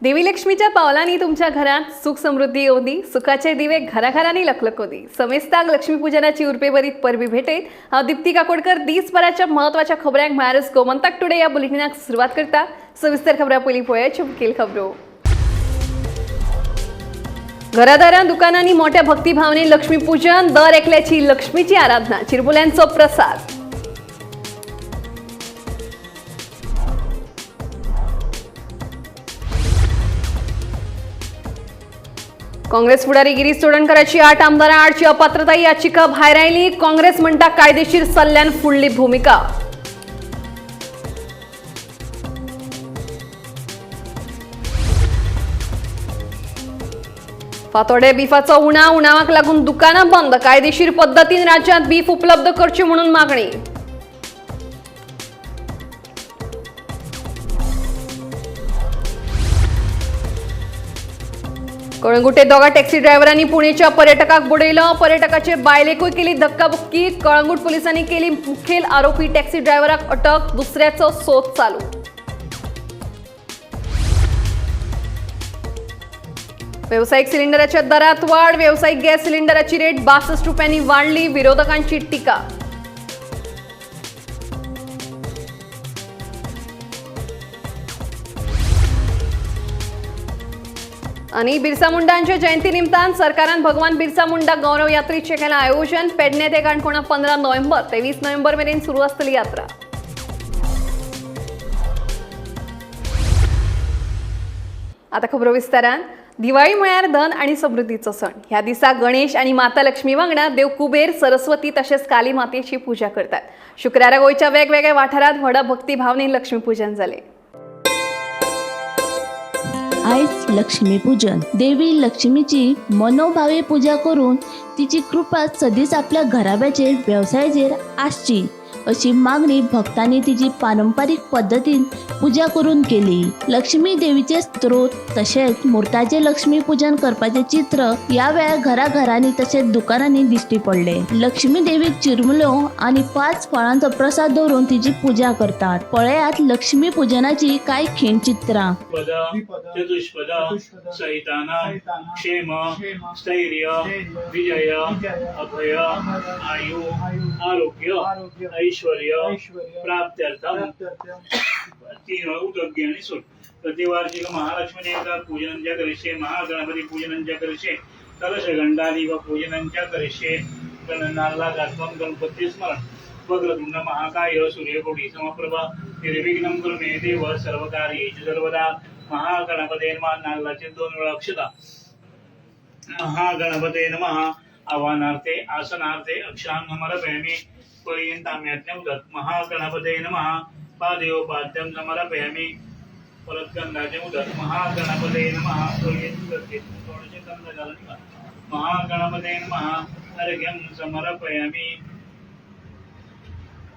देवी लक्ष्मीच्या पावलांनी तुमच्या घरात सुख समृद्धी येऊदी, सुखाचे दिवे घराघरांनी लखलखोदी. समेस्ताक लक्ष्मीपूजनाची उर्पेवरीत परबी भेटेत. दीप्ती काकोडकर दिसभराच्या महत्वाच्या खबरांक म्हळ्यार गोमंतक टुडे या बुलेटिनाक सुरुवात करता. सविस्तर खबरां पयलीं पळोवया मुखेल खबरो. घरादारां दुकानांनी मोठ्या भक्तिभावने लक्ष्मीपूजन, दर एकल्याची लक्ष्मीची आराधना, चिरमुल्यांचो प्रसाद. काँग्रेस फुडारी गिरीश चोडणकराची 8 आमदारां आडची अपात्रता याचिका भायर आयली. काँग्रेस म्हणटा कायदेशीर सल्ल्यान फुडली भूमिका. फातोड्डे बिफाचो उणावाक लागून दुकानां बंद. कायदेशीर पद्दतीन राज्यांत बीफ उपलब्ध करची म्हणून मागणी. कळंगुटे दोगा टॅक्सी ड्रायव्हरांनी पुणेच्या पर्यटकाक बुडयलो. पर्यटकाचे बायलेकूय केली धक्काबुक्की. कळंगूट पोलिसांनी केली मुखेल आरोपी टॅक्सी ड्रायव्हराक अटक. दुसऱ्याचो सोद चालू. व्यावसायिक सिलिंडराच्या दरात वाढ. व्यावसायिक गॅस सिलिंडराची रेट 62 रुपयांनी वाढली. विरोधकांची टीका. आणि बिरसा मुंडांच्या जयंती निमतान सरकारान भगवान बिरसा मुंडा गौरव यात्रेचे केला आयोजन. पेडणे ते काणकोणा 15 नोव्हेंबर ते 20 नोव्हेंबर मेरेन सुरू आसतली यात्रा. आता खबरो विस्तारान. दिवाळी म्हळ्यार धन आणि समृद्धीचो सण. ह्या दिसा गणेश आणि माता लक्ष्मी वांगडा देव कुबेर, सरस्वती तसेच काली मातेची पूजा करतात. शुक्रारा गोंयच्या वेगवेगळ्या वाठारांत व्हड भक्तिभावनेन लक्ष्मीपूजन जाले. आयज लक्ष्मीपूजन. देवी लक्ष्मीची मनोभावे पूजा करून तिची कृपा सदीच आपल्या घराब्याचेर व्यवसायाचेर आसची अशी मागणी भक्तांनी तिची पारंपरिक पद्धतीन पूजा करून केली. लक्ष्मी देवीचे स्तोत्र तसेच मुर्ताचे लक्ष्मी पूजन करपाचे चित्र या वेळा घराघरांनी तसेच दुकानांनी दिश्टी पडले. लक्ष्मी देवीक चिरमुल्यो आणि 5 फळांचो प्रसाद दवरून तिची पूजा करतात. पळयात लक्ष्मी पूजनाची काही खिणचित्रां. चतुष्पद सहितानां क्षेम स्थैर्य विजय अभय आयु आरोग्य ऐश्वर्य प्राप्त्यर्थम तीन उद्योगी आणि सुख. प्रतिवार्षिक महालक्ष्मी देवता पूजनंच्या करिष्ये. महागणपती पूजनंच्या करिष्ये. कलश गंडादी व पूजनंच्या करिष्ये. गणनाला गात्वं गणपती स्मरण. वक्रतुंड महाकाय सूर्यकोटि समप्रभा निर्विघ्नं कुरु मे देव सर्वकार्येषु सर्वदा. महागणपते नमः. नारळाचे 2 वेळा अक्षता. महागणपते नमः. आवाहनार्थे आसनार्थे अक्षरां समर्पयामि. पर्यंताम्याज्ञ उदक. महागणपते नमः. पादयोपाद्यं समर्पयामि. परत गंधाचे उदक. महागणपते नमः. महागणपते नमः. अर्घ्यं समर्पयामि.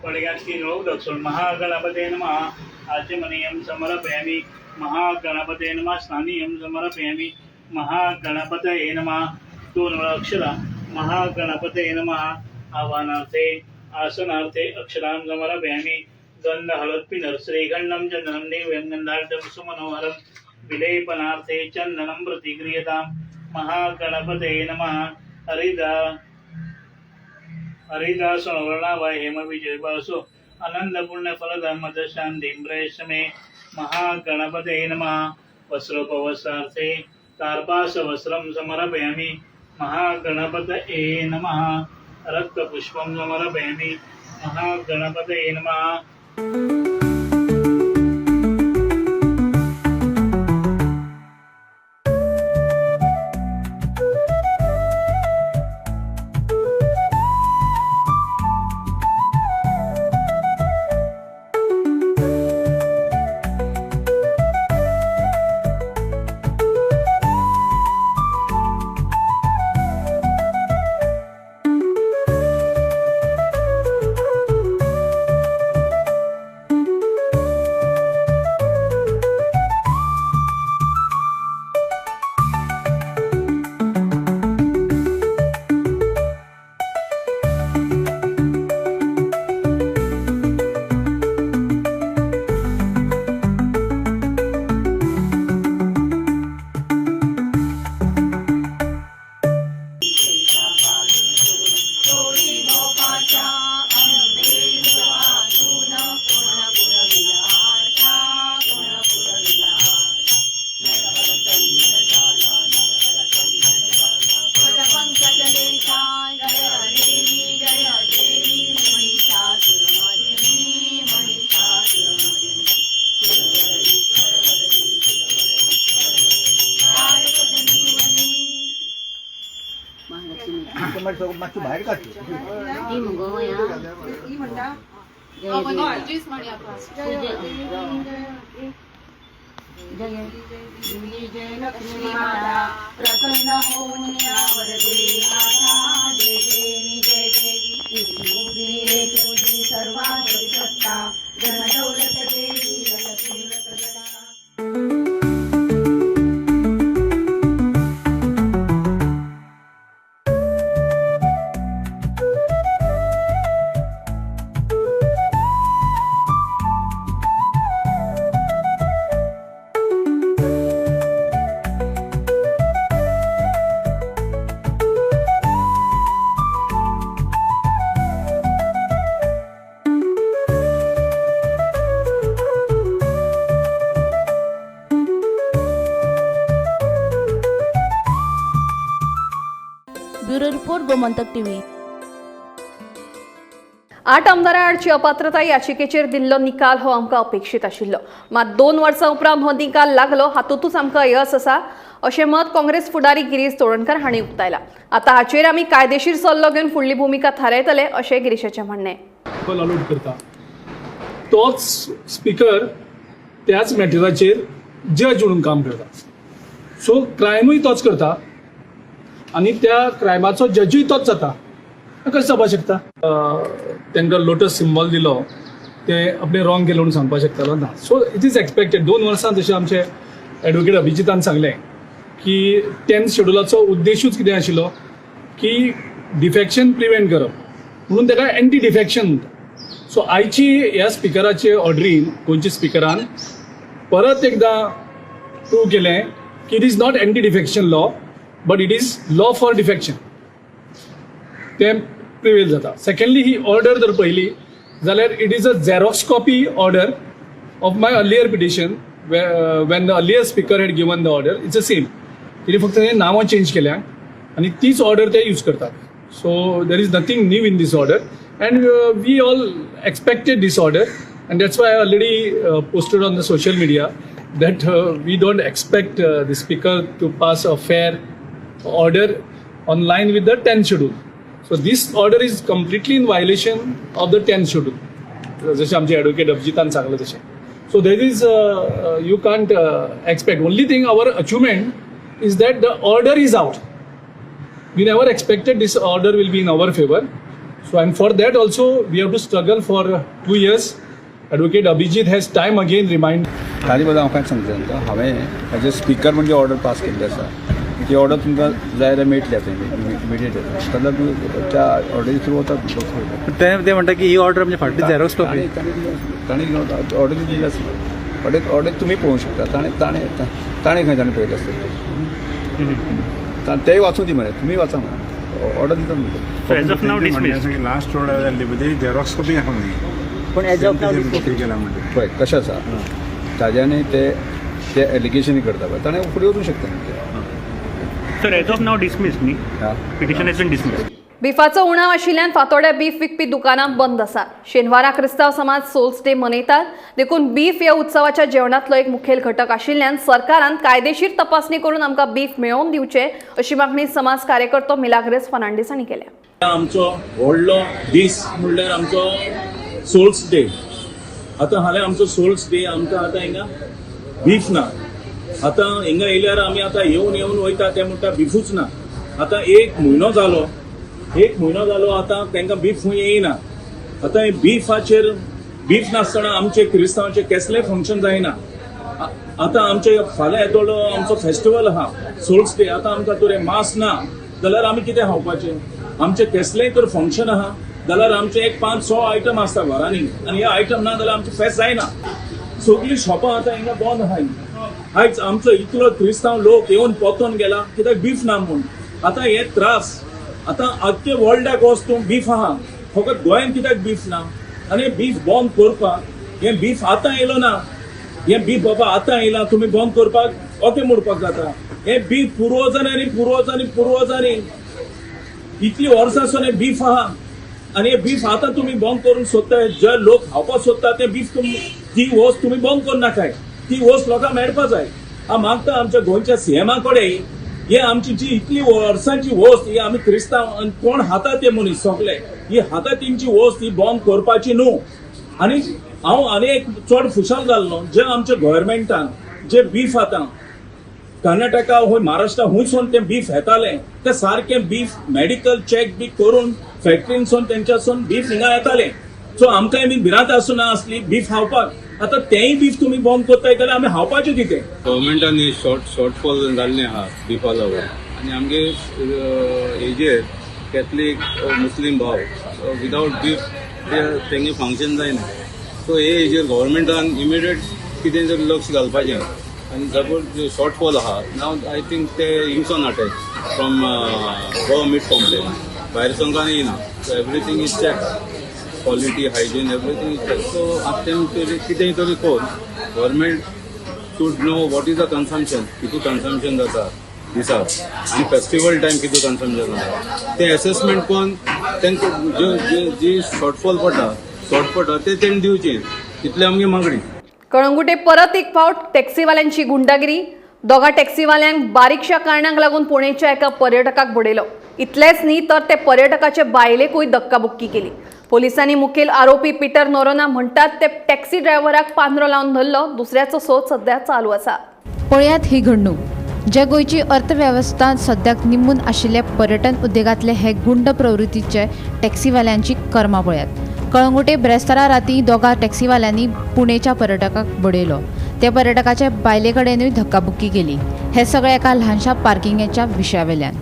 पडग्यास 3 वेळा उदक सोड. महागणपते नमः. आचमनीयं समर्पयामि. महागणपते नमः. स्नानीयं समर्पयामि. महागणपतये नमः. 2 वेळा अक्षरा. महागणपतये नमः. आवाहनार्थे आसनार्थे अक्षरां समर्पयामि. गंध हळद पिनर श्रीगंधं चंदनं देव्यं गंधाढ्यं सुमनोहरं. विलेपनार्थे चंदनं प्रतिक्रियतां. महागणपतये नमः. हरिदासवर्णावाय हेम विजय वासो. आनंद पुण्य फलदा मद शांतिं प्रयश्मे. महागणपतये नमः. वस्त्रोपवस्त्रार्थे कार्पास वस्त्रं समर्पयामि. महागणपतये नमः. रक्तपुष्पं समर्पयामि. महागणपतये नमः. मातशी भायर काड ती मुगो या जय जय लक्ष्मी माता प्रसन्न होऊन यावर दे आता जय देवी जय देवी इति तुझी सर्वांची सत्ता जन दौलत देवी लक्ष्मी प्रगटा. Bureau report Gomantak TV. 8 आमदारां आडची अपात्रता याचिकेचेर दिल्लो निकाल हो आमकां अपेक्षीत आशिल्लो. मात 2 वर्सां उपरांत हो निकाल लागलो हातूंतूच आमकां यश आसा अशें मत काँग्रेस फुडारी गिरीश चोडणकर हांणी उक्तायलां. आतां हाचेर आमी कायदेशीर सल्लो घेवन फुडली भुमिका थारायतले अशें गिरीशाचें म्हणणें. अलॉट करता तोच स्पीकर त्याच मॅटराचेर जज म्हणून काम करता. सो क्रायमूय तोच करता आनी त्या क्रायमाचो जजूय तोच जाता. कशें जावपाक शकता? तांकां लोटस सिम्बॉल दिलो ते आपणें रॉंग केलें म्हणून सांगपाक शकतालो ना. So it is expected. 2 वर्सां जशें आमचे एडवोकेट अभिजितान सांगलें की 10th शेड्युलाचो उद्देशूच कितें आशिल्लो की डिफेक्शन प्रिवेंट करप म्हणून ताका एंटी डिफेक्शन म्हणटा. सो आयची ह्या स्पिकराचे ऑर्डरीन गोंयच्या स्पिकरान परत एकदां प्रूव केलें की it is not anti defection law but it is law for defection. तें प्रिवेल जाता. सेकंडली ही ऑर्डर जर पळयली जाल्यार it is a Xerox copy order of my earlier petition Wien the earlier speaker had given the order. It's a same. तिने फक्त नांवां change केल्या आनी तीच ऑर्डर ते यूज करतात. So there is nothing new in this order and we all expected this order, and that's why I already posted on the social media that we don't expect the speaker to pass a fair order on line with the 10th schedule. So this order is completely in violation of the 10th schedule. जसे आमचे advocate अभिजितान सांगलं तसे. So there is you can't expect. Only thing our achievement is that the order is out. We never expected this order will be in our favor. So and for that also we have to struggle for 2 years. Advocate Abhijit has time again remind. ताजी बद्दल हांव कांय सांगता तुमकां. हांवें as a speaker म्हणजे order pass केल्ली आसा. ती ऑर्डर तुमकां जाय जाल्यार मेळटली आतां इमिडिएट. जाल्यार तूं त्या ऑर्डरी थ्रू वता. ते म्हणटा की ही ऑर्डर म्हणजे फाटली झेरॉक्स कॉपी ताणें ऑर्डर दिल्ली आसा. ऑर्डर तुमी पळोवंक शकता. ताणें खंय पळयलें आसता. तेय वाचूं दी मरे. तुमी वाचा मरे. ऑर्डर दिता न्ही. लास्ट ऑर्डर जाल्ली म्हणजे झेरॉक्स कॉपी नाका म्हणजे पण एज ऑफ नाव कॉपी केला म्हणजे पळय कशें आसा. ताज्यानी ते एलिगेशनी करता पळय ताणें फुडें वचूंक शकता न्ही. Sir as of now dismiss न्ही. Petition has been dismiss. बिफाचो उणाव आशिल्ल्यान फातोड्या बीफ विकपी दुकानां बंद आसात. शेनवारा क्रिस्तांव समाज सोल्स डे मनयतात. देखून बीफ ह्या उत्सवाच्या जेवणांतलो एक मुखेल घटक आशिल्ल्यान सरकारान कायदेशीर तपासणी करून आमकां बीफ मेळोवन दिवचे अशी मागणी समाज कार्यकर्तो मिलाग्रेस फर्नांडीस हांणी केल्या. आमचो व्हडलो दीस म्हणल्यार आमचो सोल्स डे. आतां हांवें आमचो सोल्स डे आमकां आतां हिंगा बीफ ना. आतां हिंगा येयल्यार आमी आतां येवन वयता ते म्हणटा बीफूच ना. आतां 1 म्हयनो जालो. 1 म्हयनो जालो आतां तांकां बीफ खंय येयना. आतां बीफाचेर बीफ नासतना आमचे क्रिस्तांवांचे कसलेंय फंक्शन जायना. आतां आमचे फाल्यां येतलो आमचो फेस्टिवल आहा सोल्स डे. आतां आमकां तर मास ना जाल्यार आमी कितें खावपाचें? आमचें कसलेंय तर फंक्शन आहा जाल्यार आमचे एक 5-6 आयटम आसता घरांनी आनी हे आयटम ना जाल्यार आमचें फेस्त जायना. सगळीं शॉपां आतां हिंगा बंद आहा. आयज आमचो इतलो क्रिस्तांव लोक येवन पोतोन गेला कित्याक बीफ ना म्हूण. आतां हे त्रास. आतां आख्खे वर्ल्डाक वचून बीफ आहा फकत गोंयान कित्याक बीफ ना? आनी बीफ बंद करपाक हे बीफ आतां येयलो ना. हे बीफ बाबा आतां येयला तुमी बंद करपाक ओके म्हणपाक जाता. हे बीफ पुर्वजांनी इतली वर्सांसून हे बीफ आहा आनी हे बीफ आतां तुमी बंद करूंक सोदता. जे लोक खावपाक सोदता ते बीफ ती वस्त तुमी बंद करूं नाकाय. ती वस्त लोकांक मेळपा जाय. हांव मागता आमच्या गोंयच्या सीएमा कडेन हे आमची जी इतली वर्सांची वस्त ही आमी क्रिस्तांव आनी कोण खाता ते मनीस सगळे ही खाता तेंची वस्त ही बॉम्ब करपाची न्हू. आनी हांव आनी एक चड खुशाल जाल्लो जे आमच्या गव्हर्मेंटान जे बीफ आता कर्नाटका होय महाराष्ट्रा हुंयसून ते बीफ येताले ते सारकें बीफ मेडिकल चेक बी करून फॅक्टरीनसून तेंच्यासून बीफ हिंगा येताले. सो आमकांय बी भिरांत आसूना असली बीफ खावपाक. आता तेंय बीफ तुमी बॉम्ब करताय जाल्यार आमी खावपाचें कितें. गव्हर्मेंटान शॉर्टफॉल जाल्लें आहा बिफा लागून आनी आमगे हेजेर कॅथलीक मुस्लीम भाव विदाउट बीफ तेंगे फंक्शन जायना. सो हे हेजेर गव्हर्मेंटान इमिडिएट कितें तरी लक्ष घालपाचें. आनी सपोज शॉर्टफॉल आहा नाव आय थिंक ते हिंगसून attach from Goa meat complex भायर सोंकान येना. So everything is check quality hygiene everything is check. So आतां कितेंय तरी कोण government should know what is the consumption कितू कन्सम्पशन जाता दिसाक आनी फेस्टिवल टायम कितू कन्सम्पशन जाता तें एसेसमेंट कोन्न तेंकां जी शॉर्टफॉल पडटा ते तेंणी दिवचें तितली आमगे मागणी. कळंगुटे परत एक फावट टॅक्सीवाल्यांची गुंडागिरी. दोगा टॅक्सीवाल्यांक बारीकशा कारणांक लागून पुणेच्या एका पर्यटकाक बुडयलो. इतलेंच न्ही तर ते पर्यटकाचे बायलेकूय धक्काबुक्की केली. पोलिसांनी मुखेल आरोपी पिटर नोरोना म्हणटात ते टॅक्सी ड्रायव्हराक पांद्रो लावन धरलो. दुसऱ्याचो सोद सध्या चालू आसा. पळयात ही घडणूक जे गोंयची अर्थवेवस्था सद्याक निमून आशिल्ल्या पर्यटन उद्देगांतले हे गुंड प्रवृत्तीचे टॅक्सीवाल्यांची कर्मां पळयात. कळंगुटे ब्रेस्तारा राती दोगा टॅक्सीवाल्यांनी पुणेच्या पर्यटकाक बुडयलो. त्या पर्यटकाचे बायले कडेनूय धक्काबुक्की केली. हे सगळे एका ल्हानशा पार्किंगेच्या विशयावेल्यान.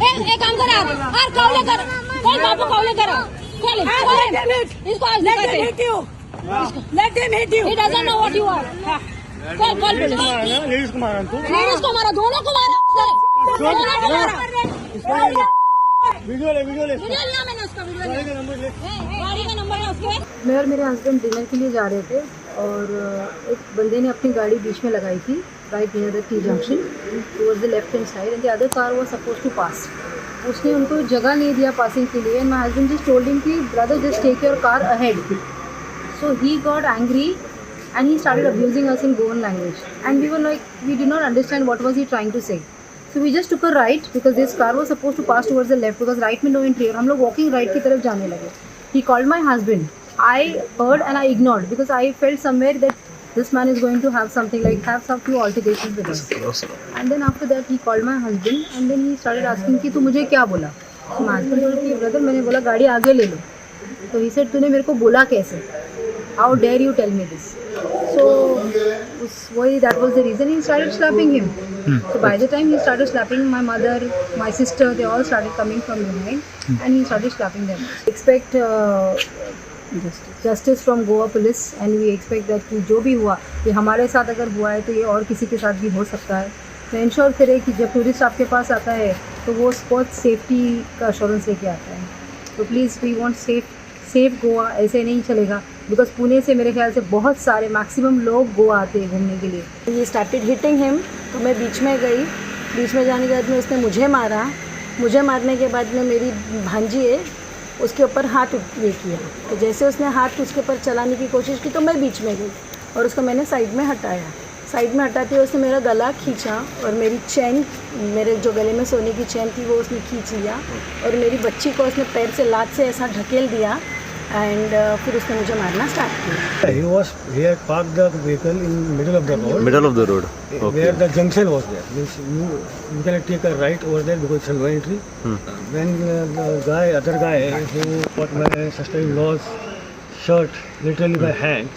एक काम करा और कावले कर कल बाबू कावले करो कल इसको let him hit you he doesn't know what you are कल लेडीज को मारा दोनों को मारा वीडियो ले लिया मैंने उसका गाड़ी का नंबर है उसके. मैं और मेरे हस्बैंड डिनर के लिए जा रहे थे और एक बंदे ने अपनी गाड़ी बीच में लगाई थी right near the T junction towards the left hand side and the other car was supposed to pass. उसने उनको जगह नहीं दिया पासिंग के लिए and my husband just told him कि brother just take your car ahead. So he got angry and he started abusing us in Goan language and we were like we did not understand what was he trying to say. So we just took a right because this car was supposed to pass towards the left because right में no entry और हम लोग walking right की तरफ जाने लगे. He called my husband. I heard and I ignored because I felt somewhere that this man is going to have something like have some few altercations with us. And then after that he called my husband and then he started asking कि तू मुझे क्या बोला. So my husband told कि brother मैंने बोला गाड़ी आगे ले low. So he said तूने मेरे को बोला कैसे? How dare you tell me this? So that was the reason he started slapping him. So by the time he started slapping my mother, my sister, they all started coming from behind and he started slapping them. We expect justice from Goa police and we expect that कि जो भी हुआ ये हमारे साथ अगर हुआ है तो ये और किसी के साथ भी हो सकता है. तो इंश्योर करें कि जब टूरिस्ट आपके पास आता है तो वो बहुत सेफ्टी का अश्योरेंस लेके आता है. तो please we want safe Goa. ऐसे नहीं चलेगा बिकॉज पुणे से मेरे ख्याल से बहुत सारे मैक्सिमम लोग गोवा आते हैं घूमने के लिए. ये स्टार्टेड हिटिंग हिम तो मैं बीच में गई. बीच में जाने के बाद में उसने मुझे मारा. मुझे मारने के बाद में मेरी भांजी है उसके ऊपर हाथ ये किया. तो जैसे उसने हाथ उसके ऊपर चलाने की कोशिश की तो मैं बीच में गई और उसको मैंने साइड में हटाया. साइड में हटाते हुए उसने मेरा गला खींचा और मेरी चैन मेरे जो गले में सोने की चैन थी वो उसने खींच लिया और मेरी बच्ची को उसने पैर से लात से ऐसा ढकेल दिया एंड फिर उसने मुझे मारना स्टार्ट किया. He had parked the vehicle in middle of the road. Okay. Where the junction was there. Means you can take a right over there because it's a no entry. When the other guy who caught my sister-in-law's shirt literally by hand,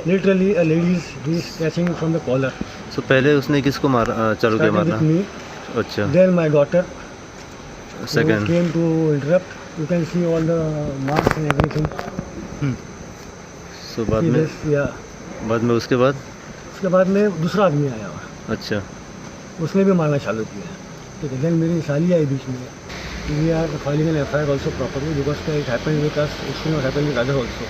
literally a lady is catching from the collar. So पहले उसने किसको मारा चालू KIA मारना? Started with me. अच्छा. Then my daughter. Second. Who came to interrupt. You can see all the marks and everything. So बाद में उसके बाद में दूसरा आदमी आया. अच्छा. उसने भी मारना चालू किया. ठीक है. देन मेरी साली आई बीच में. We are filing an FIR also properly because it happened with us. It should not happen with others also.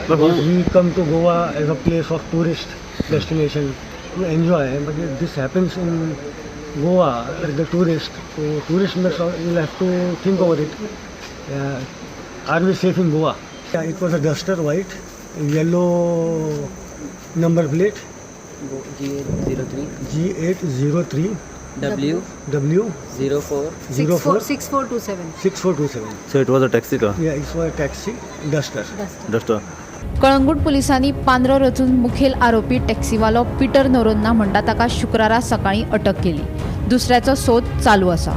But we come to Goa as a place of tourist destination to enjoy. But this happens in Goa, the tourist. So tourist will have to think over it. Are we safe in Goa? Yeah, it was a Duster white, yellow number plate. G803 W W 04 6427. 6427. So it was a taxi car. Yeah, it's a taxi Duster. Duster. Calangute पोलिसांनी पांद्रो रचून मुखेल आरोपी टॅक्सीवालो Peter नोरोन्ना म्हणटा ताका शुक्रारा सकाळी अटक केली. दुसऱ्याचो सोद चालू आसा.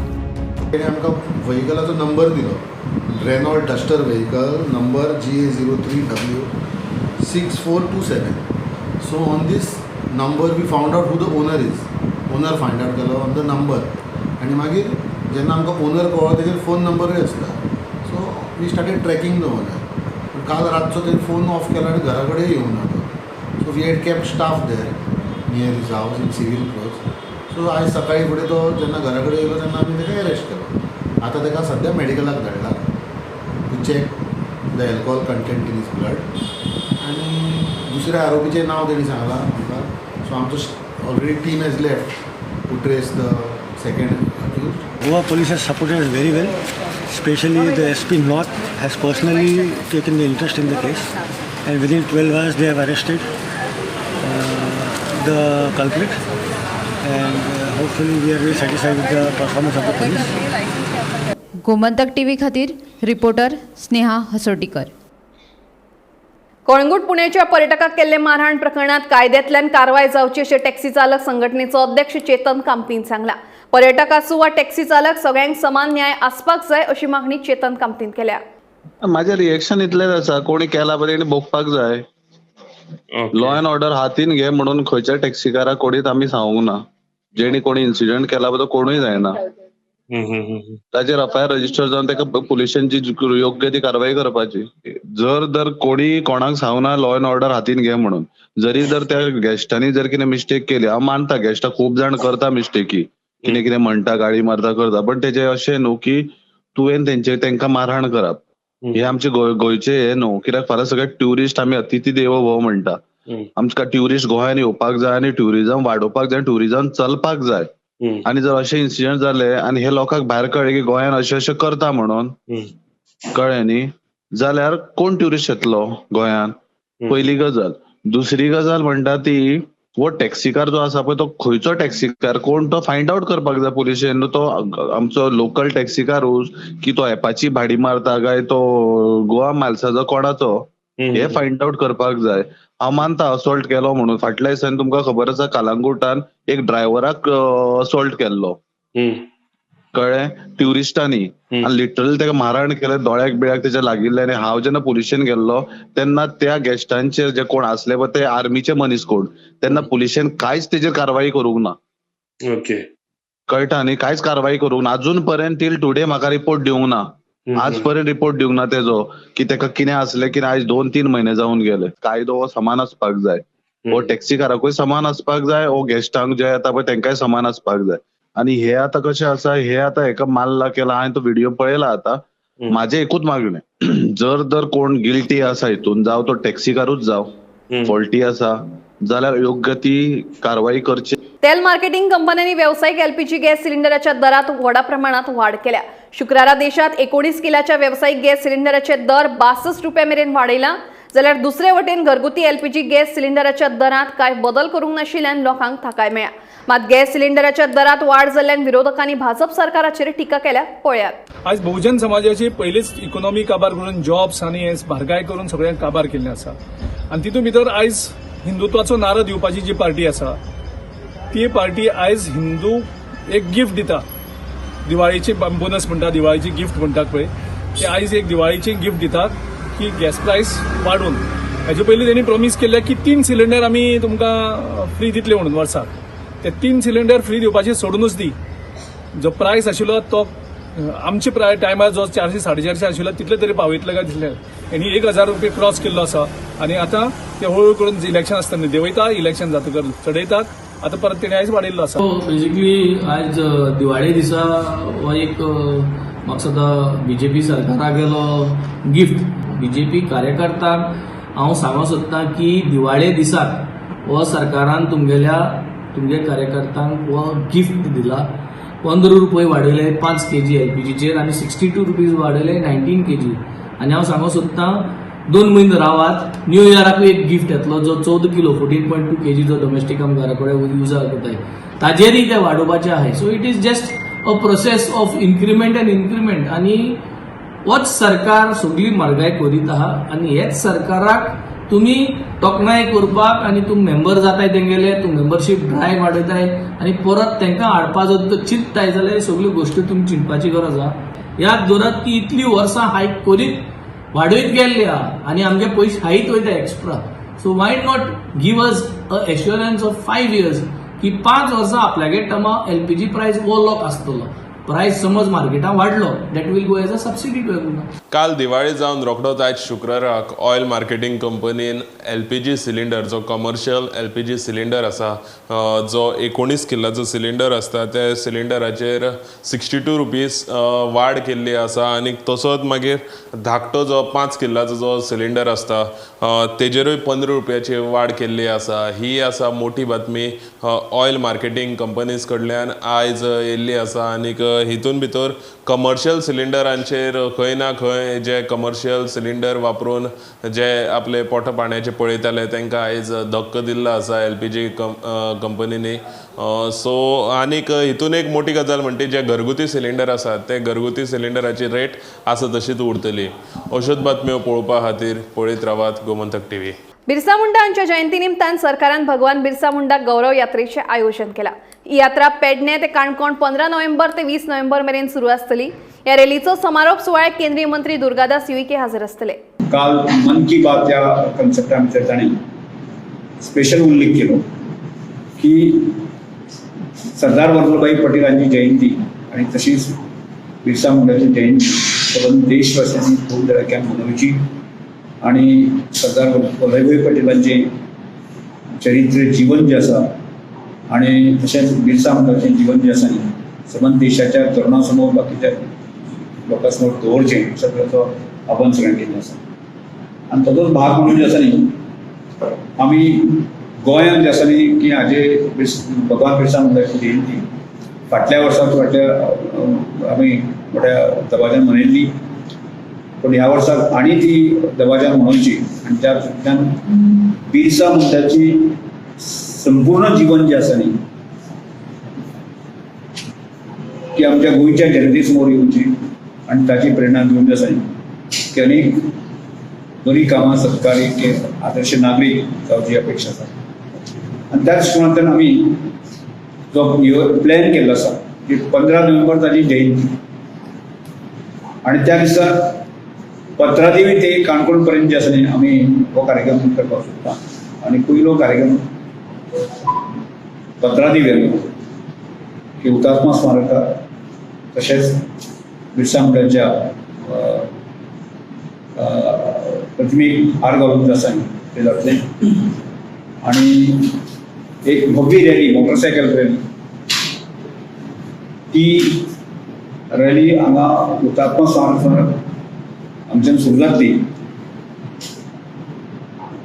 तेणें आमकां व्हेहिकलाचो नंबर दिलो, Renault Duster vehicle number GA03W 6427. So on this number we found out who the owner is. Owner find out केलो ऑन द नंबर, आनी मागीर जेन्ना आमकां ओनर कळ्ळो तेजेर फोन नंबरूय आसता. So we started tracking the owner. काल रातचो तेणें फोन ऑफ केलो आनी घरा कडेन येवं ना तो. So we had kept staff there near his house in civil clothes. So आयज सकाळी फुडें तो जेन्ना घरा कडेन येयलो तेन्ना आमी ताका अरेस्ट केलो. आतां ताका सद्या मेडिकलाक धाडला to check the alcohol content in his blood. आनी दुसऱ्या आरोपीचें नांव तेणी सांगलां आमकां. सो आमचो already team has left to trace the second accused. Goa police has supported us very well. Especially the SP North has personally taken the interest in the case, and within 12 hours they have arrested the culprit, and hopefully we are very satisfied with the performance of the police. Gomantak TV खातीर reporter Sneha हसोटीकर. Calangute पुण्याच्या पर्यटकाक केल्ले मारहाण प्रकरणात कायद्यातल्यान कारवाय जावची अशें taxi चालक संघटनेचो अध्यक्ष चेतन कामतीन सांगला. पर्यटक आसूं वा टॅक्सी चालक सगळ्यांक समान न्याय आसपाक जाय अशी मागणी चेतन कामतीन केल्या. माझे रिएक्शन इतलेच आसा, कोणी केला बरें तेणी भोगपाक जाय. लॉ अँड ऑर्डर हातीन घे म्हणून खंयच्या टॅक्सीकाराक कोणीच आमी सांगूंक ना. जेणी कोणी इन्सिडंट केला तो कोणूय जायना. ताचेर एफआयआर रजिस्टर जावन ताका पुलिसांची योग्य ती कारवाई करपाची. जर कोणी कोणाक सांगना लॉ अँड ऑर्डर हातीन घे म्हणून, जरी जर त्या गेस्टांनी जर कितें मिस्टेक केली, हांव मानता गेस्टां खूब जाण करता मिस्टेकी, कितें म्हणटा गाडी मारता करता, पण तेजे अशें न्हू की तुवें तांकां मारहाण करप. हे आमचे गोंयचे हे न्हू. कित्याक फाल्यां सगळे ट्युरिस्ट आमी अतिथी देवो भव म्हणटा. आमकां ट्युरिस्ट गोंयांत येवपाक जाय आनी ट्युरिजम वाडोवपाक जाय, ट्युरिजम चलपाक जाय. आनी जर अशें इन्सिडंट जाले आनी हे लोकांक भायर कळ्ळें की गोंयांत अशें करता म्हणून, कळ्ळें न्ही, जाल्यार कोण ट्युरिस्ट येतलो गोंयांत? पयली गजाल. दुसरी गजाल म्हणटा ती, वो टॅक्सीकार जो आसा पळय तो खंयचो टॅक्सीकार, कोण तो फायंड आउट करपाक जाय पुलिशेन. तो आमचो लोकल टॅक्सीकारूच की तो एपाची भाडी मारता काय तो गोवा मायल्साचो कोणाचो, हे फायंड आउट करपाक जाय. हांव मानता असॉल्ट केलो म्हणून. फाटल्या दिसांनी तुमकां खबर आसा कालांगुटान एक ड्रायव्हराक असॉल्ट केल्लो, कळ्ळें, ट्युरिस्टांनी, आनी लिटरली ताका मारहाण केलें, दोळ्याक बिळ्याक तेच्या लागिल्लें. आनी हांव जेन्ना पुलिशेन गेल्लो तेन्ना त्या गेस्टांचेर जे कोण आसले पळय ते आर्मीचे मनीस कोण, तेन्ना पुलिशेन कांयच तेजेर कारवाई करूंक ना. कळटा न्ही, कांयच कारवाई करूंक ना. अजून पर्यंत टील टुडे म्हाका रिपोर्ट दिवंक ना. आज पर्यंत रिपोर्ट दिवंक ना तेजो की ताका कितें आसलें, कितें. आयज 2-3 म्हयने जावन गेले. कायदो हो समान आसपाक जाय. हो टॅक्सीकाराकूय समान आसपाक जाय, हो गेस्टांक जे येता पळय तांकांय समान आसपाक जाय. आनी हे आतां कशें आसा, हे आतां हेका मारला केला, हांवें तो व्हिडिओ पळयला. आतां म्हाजें एकूच मागणें, जर कोण गिल्टी आसा हितून, जावं तो टॅक्सीकारूच जावं फॉल्टी आसा, जाल्यार योग्य ती कारवाई करची. तेल मार्केटिंग कंपन्यांनी व्यावसायिक एलपीजी गॅस सिलिंडराच्या दरात व्हडा प्रमाणात वाढ केल्या. शुक्रारा देशात 19 किलाच्या व्यावसायिक गॅस सिलिंडराचे दर 62 रुपया मेरेन वाडयला. जाल्यार दुसरे वटेन घरगुती एलपीजी गॅस सिलिंडराच्या दरात कांय बदल करूंक नाशिल्ल्यान लोकांक थाकाय मेळ्ळ्या. मात गॅस सिलिंडराच्या दरात वाड जाल्ल्यान विरोधकांनी भाजप सरकाराचेर टिका केल्या. पळयात. आज बहुजन समाजाची पयलीच इकॉनॉमी काबार करून जॉब्स आनी म्हारगाय करून सगळ्यांक काबार केल्लें आसा. आनी तितून भितर आयज हिंदुत्वाचो नारो दिवपाची जी पार्टी आसा ती पार्टी आयज हिंदू एक गिफ्ट दिता. दिवाळीची बोनस म्हणटा, दिवाळीची गिफ्ट म्हणटात पळय, ते आयज एक दिवाळीची गिफ्ट दितात की गॅस प्रायस वाडून. हेजे पयलीं तेणी प्रॉमीस केल्लें की 3 सिलिंडर आमी तुमकां फ्री दितले म्हणून वर्साक. ते 3 सिलिंडर फ्री दिवपाचे सोडूनच दी. जो प्रायस आशिल्लो तो आमचे टायमार जो 400-450 आशिल्लो तितले तरी पावयतले काय दिसले. हेणी 1000 रुपया क्रॉस केल्लो आसा. आनी आतां ते हळू करून इलेक्शन आसतना देंवयता, इलेक्शन जातकर चडयतात. आता परत तेणे आयज वाडयल्लो आसा. बेजिकली आयज दिवाळे दिसा हो एक म्हाका सदां बीजेपी सरकाराक गेलो गिफ्ट. बीजेपी कार्यकर्त्यांक हांव सांगूंक सोदतां की दिवाळे दिसाक हो सरकारान तुमगेल्या तुमगे कार्यकर्त्यांक हो गिफ्ट दिला. 15 रुपये वाडयले 5 kg LPGचेर आनी 62 रुपीज वाडयले 19 kg. आनी हांव सांगूंक सोदतां 2 म्हयने रावात, न्यू इयराकूय एक गिफ्ट येतलो जो 14 किलो 14.2 kg जो डोमेस्टीक कामगारा कडेन युजार करताय ताजेरय ते वाडोवपाचे आहाय. So it is just a process of increment end increment. आनी होच सरकार सगळी म्हारगाय करीत आहा आनी हेच सरकाराक तुमी तोखणाय करपाक आनी तुमी मेंबर जाताय तेंगेले, तुमी मेंबरशीप ड्रायव्ह वाडयताय आनी परत तांकां हाडपा जर चिंतताय जाल्यार सगळ्यो गोश्टी तुमी चिंतपाची गरज आहा. याद दवरात की इतली वर्सां हायक करीत वाडयत गेल्ले आहा आनी आमगे पयशे हायत वयता extra. So why not give us a assurance of 5 years की 5 वर्सां आपल्यागे टर्मा LPG प्रायस वो लॉक आसतलो. प्रायस समज मार्केटात वाडलो that will go as a subsidy to everyone. काल दिवाळी जावन रोखडोच आयज शुक्राराक ऑयल मार्केटिंग कंपनीन LPG सिलिंडर जो कमर्शियल LPG सिलिंडर आसा जो 19 किलाचो सिलिंडर आसता त्या सिलिंडराचेर 62 रुपीज वाड केल्ली आसा. आनी तसोच मागीर धाकटो जो 5 किलाचो जो सिलिंडर आसता तेजेरूय 15 रुपयाची वाड केल्ली आसा. ही आसा मोठी बातमी ऑयल मार्केटिंग कंपनीज कडल्यान आयज येयल्ली आसा. आनीक हितून भितर कमर्शियल सिलिंडरांचेर खंय ना खंय जे कमर्शियल सिलिंडर वापरून जे आपले पोटा पाण्याचे पळयताले तांकां आयज धक्को दिल्लो आसा LPG कंपनीनी. सो आनीक हितून एक मोठी गजाल म्हणटी जे घरगुती सिलिंडर आसात ते घरगुती सिलिंडराची रेट आसा तशीच उरतली. अश्योच बातम्यो पळोवपा खातीर पळयत रावात गोमंतक TV. बिरसा मुंडा हांच्या जयंती निमतान सरकारान भगवान बिरसा मुंडा गौरव यात्रेचें आयोजन केलां. ही यात्रा पेडणे ते काणकोण 15 नोव्हेंबर ते 20 नोव्हेंबर मेरेन सुरू आसतली. ह्या रॅलीचो समारोप सुवाळ्याक केंद्रीय मंत्री दुर्गादास युईके हाजीर आसतले. काल मन की बात या कन्सेप्टांचेर ताणें स्पेशल उल्लेख केलो की सरदार वल्लभभाई पटेलांची जयंती आणि तशीच बिरसा मुंडाची जयंती सगळ्या देशवासियांनी खूब दराक्यान मनोवची आणि सरदार वल्लभभाई पटेलांचे चरित्र जीवन जे आसा आणि तशेंच बिरसा मुंडाचें जीवन जे आसा सगळ्या देशाच्या तरुणां समोर बाकीच्या लोकां समोर दवरचें अशा तरेचो आव्हान सगळ्यांक केल्लें आसा. आनी ताचोच भाग म्हणून जे आसा न्ही आमी गोंयांत जे आसा न्ही की हाजे भगवान बिरसा मुंडाची जयंती फाटल्या वर्साक आमी मोठ्या दबाज्यान मनयल्ली. पण ह्या वर्साक आनी ती दबाज्यान मनोवची आनी त्या तातूंतल्यान बिरसा मुंडाची संपूर्ण जीवन जे आसा न्ही की आमच्या गोंयच्या जनते समोर येवची आनी ताची प्रेरणा घेवन जे आसा न्ही की अनेक बरी कामां सत्कारी की आदर्श नागरीक जावची अपेक्षा आसा. आनी त्या दृश्टिकोनांतल्यान आमी जो प्लॅन केल्लो आसा की 15 नोव्हेंबर ताची जयंती आनी त्या दिसा पत्रादेवी ते काणकोण पर्यंत जे आसा न्ही आमी हो कार्यक्रम करपाक सोदता. आनी पयलो कार्यक्रम पत्रादेवी की हुतात्मा स्मारकात तशेंच बिरसा मुंडाच्या प्रतिमेक हार घालून जे आसा ते जातलें. आनी एक भव्य रॅली मोटरसायकल रॅली ती रॅली हांगा हुतात्मा स्मारक आमच्यान सुरू जातली.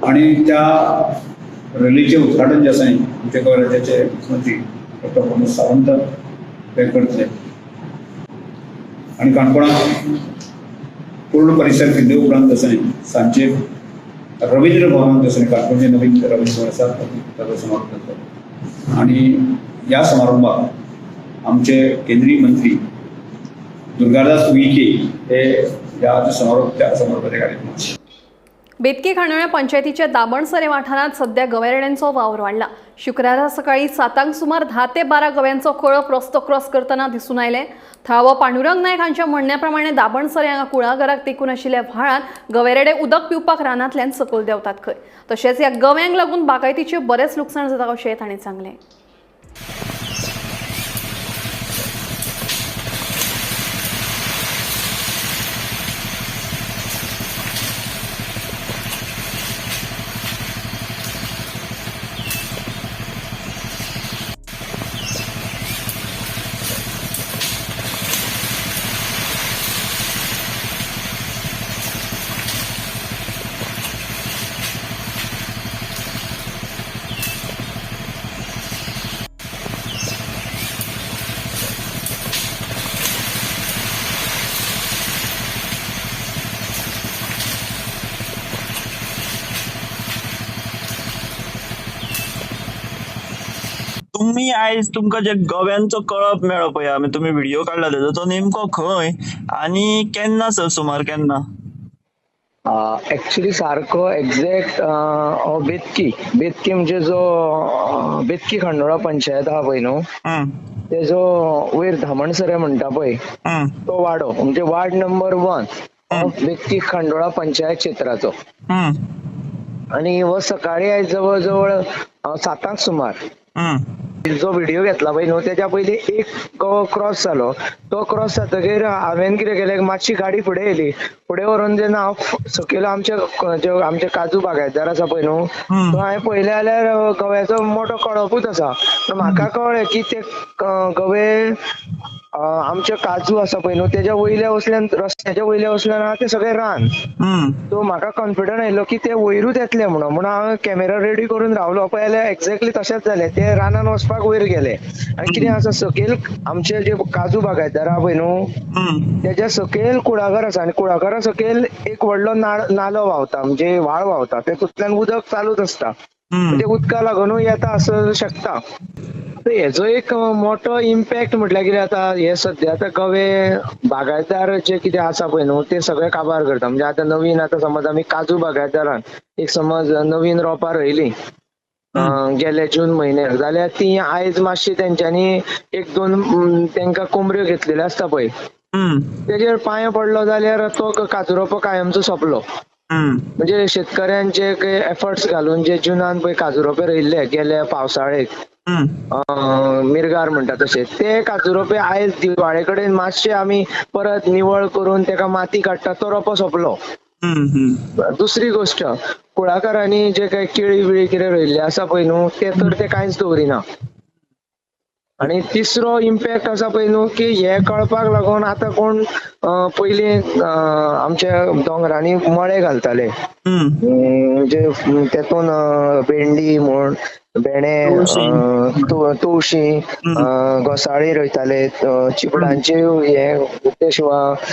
आनी त्या रॅलीचें उद्घाटन जे आसा न्ही आमच्या गोंय राज्याचे मुख्यमंत्री डॉ. प्रमोद सावंत हे करतले. आनी काणकोणांत पूर्ण परिसर फिरले उपरांत आसा न्ही सांजचे रवींद्र भवनांत जे आसा न्ही काणकोणचें नवीन रवींद्र भवन आसा ताचो समारोप जातलो. आनी ह्या समारोपाक आमचे केंद्रीय मंत्री दुर्गादास उईके हे ह्या समारोपाचे कार्यक्रम. बेतकी खांडोळ्या पंचायतीच्या दाबणसरे वाठारात सध्या गवेरेड्यांचो वावर वाढला. शुक्रारा सकाळी 7 सुमार 10 ते 12 गव्यांचो कळप रस्तो क्रॉस करतना दिसून आयले. थळावो पांडुरंग नायक हांच्या म्हणण्या प्रमाणे दाबणसरे हांगा कुळागराक तेकून आशिल्ल्या व्हाळात गवेरेडे उदक पिवपाक रानांतल्यान सकयल देंवतात खंय. तशेंच ह्या गव्यांक लागून बागायतीचे बरेच लुकसाण जाता अशें तांणी सांगलें. तुम्ही आयज तुमकां जे गव्यांचो कळप मेळ्ळो पळय आमी तुम्ही व्हिडिओ काडला तेजो तो नेमको खंय आनी केन्ना सर सुमार केन्ना? ऍक्च्युली सारको एक्झॅक्ट बेतकी म्हणजे जो बेतकी खंडोळा पंचायत आहा पळय न्हू तेजो वयर धामणसरे म्हणटा पळय तो वाडो म्हणजे वार्ड नंबर 1 बेतकी खंडोळा पंचायत क्षेत्राचो. आणि हो सकाळी आयज जवळ जवळ 7 सुमार जो व्हिडिओ घेतला पळय न्हू तेच्या पयलीं एक गवो क्रॉस जालो. तो क्रॉस जातकीर हांवें कितें केलें मातशी गाडी फुडें येयली. फुडें व्हरून जेन्ना हांव सकयल आमचे काजू बागायतदार आसा पळय न्हू तो हांवें पळयलें जाल्यार गव्याचो मोठो कळपूच आसा. म्हाका कळ्ळें की ते गवे आमचे काजू आसा पळय न्हू तेच्या वयल्या वसल्यान रस्त्याच्या वयल्या वसल्यान आहा ते सगळे रान. सो म्हाका कॉन्फिडंट आयलो की ते वयरूच येतले म्हणून हांव कॅमेरा रेडी करून रावलो. पळयल्यार एक्झॅक्टली तशेंच जालें. ते रानान वचपाक वयर गेले आनी कितें आसा सकयल आमचे जे काजू बागायतदार आहा पळय न्हू तेच्या सकयल कुळागर आसा आनी कुळागरा सकयल एक व्हडलो नालो व्हांवता म्हणजे व्हाळ व्हांवता तेतूंतल्यान उदक चालूच आसता. ते उदका लागूनूय येता आसूं शकता. हेजो एक मोठो इम्पॅक्ट म्हटल्यार कितें जाता हे सद्या आतां गवे बागायतदार जे कितें आसा पळय न्हू ते सगळे काबार करता. म्हणजे आतां नवीन आतां समज आमी काजू बागायतदारान एक समज नवीन रोपां रोयली गेले जून म्हयन्याक जाल्यार ती आयज मातशी तेंच्यांनी 1-2 तेंकां कोंबऱ्यो घेतलेल्यो आसता पळय तेजेर पांय पडलो जाल्यार तो काजू रोपो कायमचो सोंपलो. म्हणजे शेतकऱ्यांचे एफर्ट्स घालून जे जुनान पळय काजू रोपे रोयिल्ले गेल्या पावसाळेक मिरगार म्हणटा तशें ते काजू रोपे आयज दिवाळे कडेन मातशे आमी परत निवळ करून तेका माती काडटा तो रोपो सोंपलो. दुसरी गोश्ट कुळागरांनी जे काही केळी बिळी कितें रोयिल्ले आसा पळय न्हू ते तर ते कांयच दवरिना. आणि तिसरो इम्पॅक्ट आसा पळय न्हू की हे कळपाक लागून आतां कोण पयलीं आमच्या दोंगरांनी मळे घालताले म्हणजे तेतून भेंडी म्हण भेणे तुळशी घोसाळी रोयताले चिपडांचे हे ते शिवाय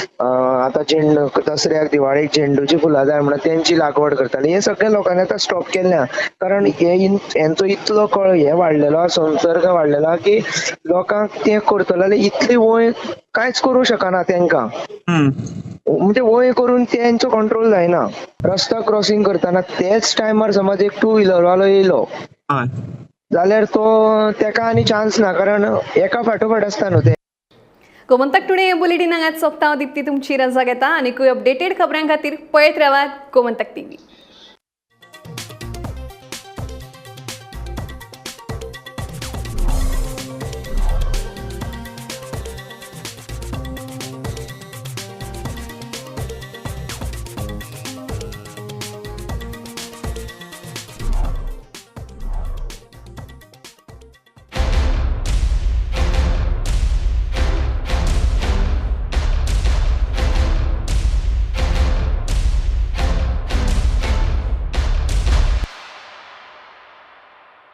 आतां झेंडू दसऱ्याक दिवाळेक झेंडूची फुलां जाय म्हणून तेंची लागवड करताले. हे सगळे लोकांनी आतां स्टॉप केल्या कारण हेंचो इतलो हे वाडलेलो संसर्ग वाडलेलो की लोकांक ते करतले जाल्यार इतली वय कांयच करूं शकना तेंकां. म्हणजे वय करून तेंचो कंट्रोल जायना. रस्तो क्रॉसिंग करतना तेच टायमार समज एक 2 व्हिलर वालो येयलो जाल्यार तो तेका आनी चान्स ना कारण एका फाटोफाट आसता न्हू ते. गोमंतक टुडे हे बुलेटिन हांगाच सोंपता. हांव दिप्ती तुमची रजा घेता. आनीकूय अपडेटेड खबरां खातीर पळयत रावात गोमंतक TV.